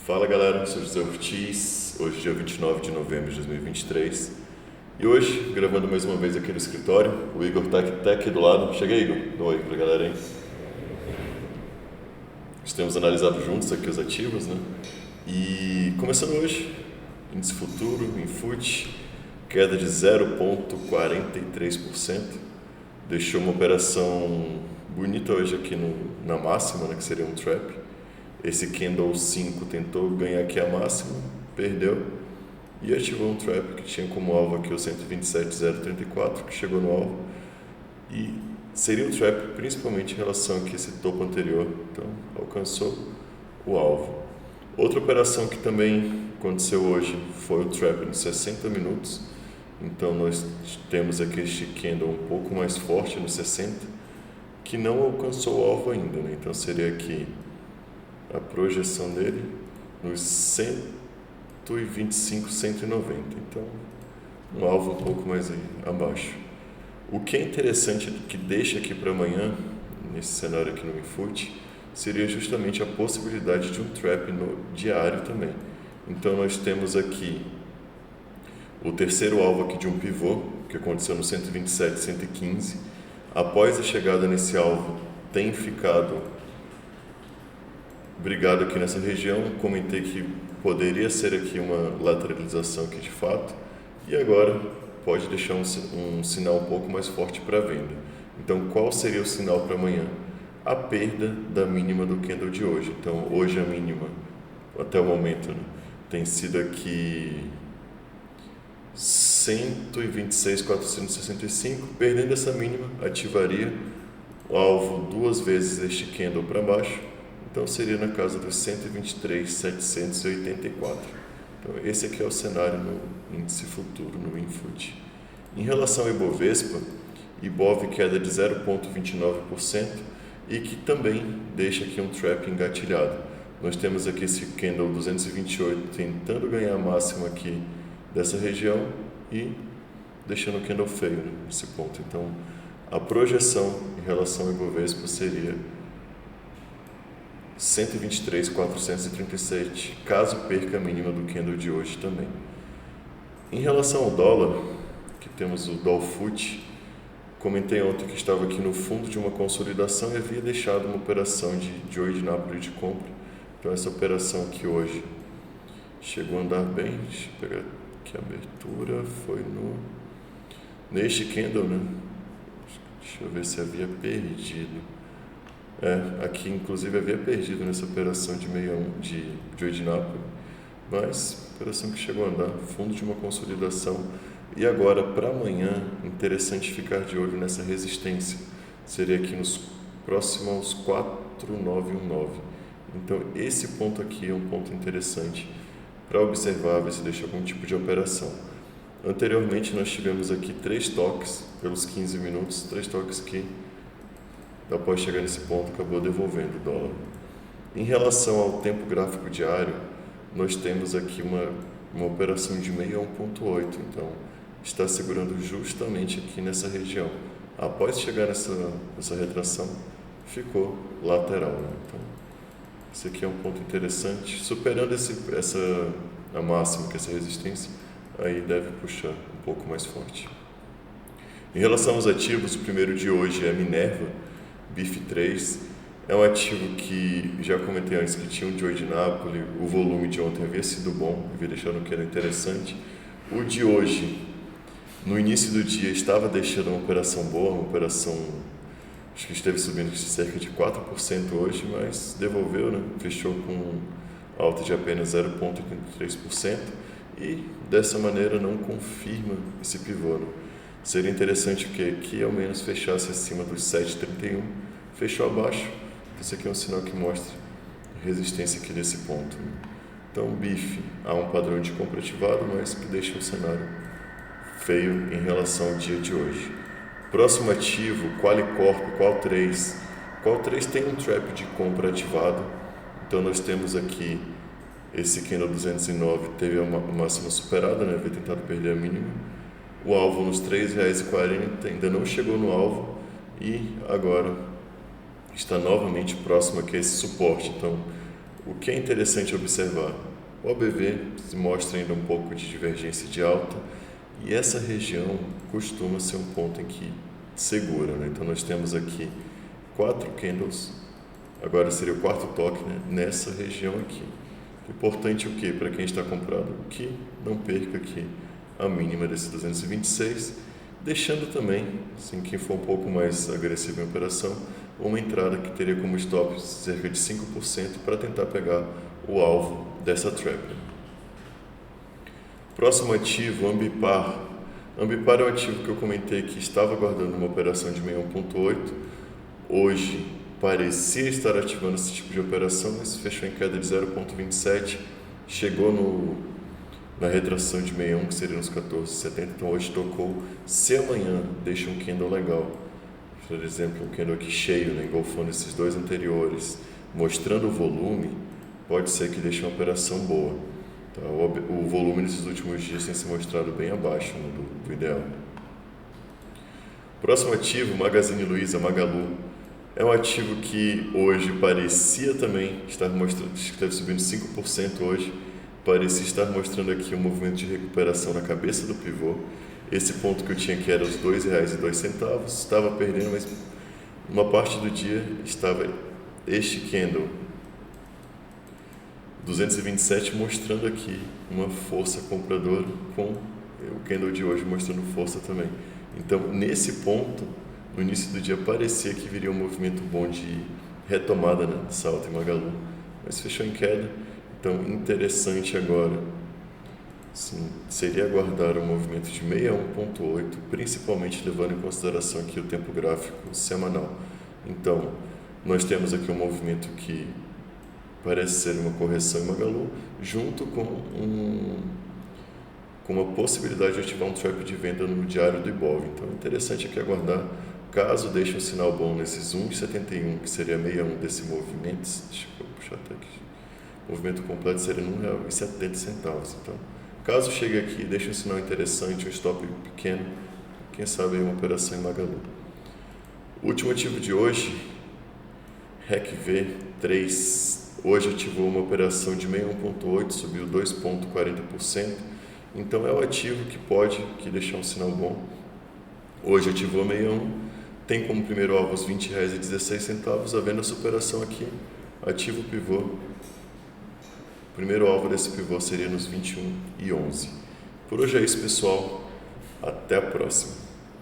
Fala galera, sou José Ortiz, hoje é dia 29 de novembro de 2023 e hoje, gravando mais uma vez aqui no escritório, o Igor tá aqui do lado. Chega aí, Igor, dá um oi pra galera aí. Nós temos analisado juntos aqui os ativos, né? E começando hoje, índice futuro, Infut, queda de 0,43%, deixou uma operação bonita hoje aqui na máxima, né, que seria um trap. Esse Candle 5 tentou ganhar aqui a máxima, perdeu e ativou um trap que tinha como alvo aqui o 127,034, que chegou no alvo, e seria um trap principalmente em relação aqui a esse topo anterior, então alcançou o alvo. Outra operação que também aconteceu hoje foi o trap nos 60 minutos, então nós temos aqui este candle um pouco mais forte no 60, que não alcançou o alvo ainda, né? Então seria aqui a projeção dele nos 125, 190, então um alvo um pouco mais aí abaixo. O que é interessante que deixa aqui para amanhã, nesse cenário aqui no Infut, seria justamente a possibilidade de um trap no diário também. Então nós temos aqui o terceiro alvo aqui de um pivô, que aconteceu no 127, 115. Após a chegada nesse alvo, tem ficado brigado aqui nessa região. Comentei que poderia ser aqui uma lateralização aqui de fato, e agora pode deixar um sinal um pouco mais forte para venda. Então qual seria o sinal para amanhã? A perda da mínima do candle de hoje. Então hoje a mínima até o momento, né, tem sido aqui 126.465. Perdendo essa mínima, ativaria o alvo duas vezes este candle para baixo, então seria na casa dos 123.784. Então esse aqui é o cenário no índice futuro, no Infut. Em relação ao Ibovespa, Ibov queda de 0,29% e que também deixa aqui um trap engatilhado. Nós temos aqui esse candle 228 tentando ganhar a máxima aqui dessa região e deixando o candle feio, né, nesse ponto. Então a projeção em relação ao Ibovespa seria 123.437, caso perca a mínima do candle de hoje também. Em relação ao dólar, que temos o Dolfut, comentei ontem que estava aqui no fundo de uma consolidação e havia deixado uma operação de ordinário de compra. Então essa operação aqui hoje chegou a andar bem. Deixa eu pegar aqui a abertura, foi neste candle, né? Deixa eu ver se havia perdido. Aqui inclusive havia perdido nessa operação de 61 de ordinário, mas operação que chegou a andar, fundo de uma consolidação. E agora para amanhã, interessante ficar de olho nessa resistência, seria aqui próximo aos 4,919. Então esse ponto aqui é um ponto interessante para observar, ver se deixa algum tipo de operação. Anteriormente nós tivemos aqui 3 toques pelos 15 minutos, 3 toques que após chegar nesse ponto acabou devolvendo o dólar. Em relação ao tempo gráfico diário, nós temos aqui uma operação de meia a 1,8, então está segurando justamente aqui nessa região. Após chegar nessa retração, ficou lateral, né? Então esse aqui é um ponto interessante. Superando a máxima, que é essa resistência, aí deve puxar um pouco mais forte. Em relação aos ativos, o primeiro de hoje é a Minerva, BIF3, é um ativo que já comentei antes que tinha um de ordinário, o volume de ontem havia sido bom, havia deixado que era interessante. O de hoje, no início do dia, estava deixando uma operação boa, uma operação, acho que esteve subindo de cerca de 4% hoje, mas devolveu, né? Fechou com alta de apenas 0,83% e dessa maneira não confirma esse pivô, né? Seria interessante que ao menos fechasse acima dos 7,31, fechou abaixo. Esse aqui é um sinal que mostra resistência aqui nesse ponto, né? Então, BIF, há um padrão de compra ativado, mas que deixa o cenário feio em relação ao dia de hoje. Próximo ativo, Qualicorp, Qual3. Qual3 tem um trap de compra ativado, então nós temos aqui esse candle 209, teve a máxima superada, né? Havia tentado perder a mínima. O alvo nos R$ 3,40 ainda não chegou no alvo e agora está novamente próximo aqui a esse suporte. Então O que é interessante observar? O ABV se mostra ainda um pouco de divergência de alta e essa região costuma ser um ponto em que segura, né? Então nós temos aqui 4 candles, agora seria o quarto toque, né? Nessa região aqui. Importante o que para quem está comprado? Que não perca aqui a mínima desse 226, deixando também, assim, quem for um pouco mais agressivo em operação, uma entrada que teria como stop cerca de 5% para tentar pegar o alvo dessa trap. Próximo ativo, Ambipar. Ambipar é um ativo que eu comentei que estava guardando uma operação de 61.8. Hoje parecia estar ativando esse tipo de operação, mas fechou em queda de 0.27, chegou na retração de 61, que seria nos 14,70, então hoje tocou. Se amanhã deixa um candle legal, por exemplo, um candle aqui cheio, né, engolfando esses dois anteriores, mostrando o volume, pode ser que deixe uma operação boa. Tá? O volume nesses últimos dias tem se mostrado bem abaixo, né, do ideal. Próximo ativo, Magazine Luiza, Magalu. É um ativo que hoje parecia também estar mostrando, esteve subindo 5% hoje, parecia estar mostrando aqui um movimento de recuperação na cabeça do pivô. Esse ponto que eu tinha que era os R$ 2,02, estava perdendo, mas uma parte do dia estava este candle 227 mostrando aqui uma força compradora, com o candle de hoje mostrando força também. Então, nesse ponto, no início do dia parecia que viria um movimento bom de retomada, né, de salto em Magalu, mas fechou em queda. Então, interessante agora, sim, seria aguardar um movimento de 61.8, principalmente levando em consideração aqui o tempo gráfico semanal. Então, nós temos aqui um movimento que parece ser uma correção em Magalu, junto com uma possibilidade de ativar um trap de venda no diário do Ibov. Então, é interessante aqui aguardar. Caso deixe um sinal bom nesses 1,71, que seria 61 desse movimento, deixa eu puxar até aqui, o movimento completo seria R$ 1,70. Então, caso chegue aqui e deixe um sinal interessante, um stop pequeno, quem sabe aí uma operação em Magalu. O último ativo de hoje, RECV3, hoje ativou uma operação de 61.8, subiu 2,40%, então é o ativo que deixar um sinal bom. Hoje ativou 61, tem como primeiro alvo os R$ 20,16, havendo essa operação aqui, ativo o pivô. O primeiro alvo desse pivô seria nos 21,11. Por hoje é isso, pessoal. Até a próxima.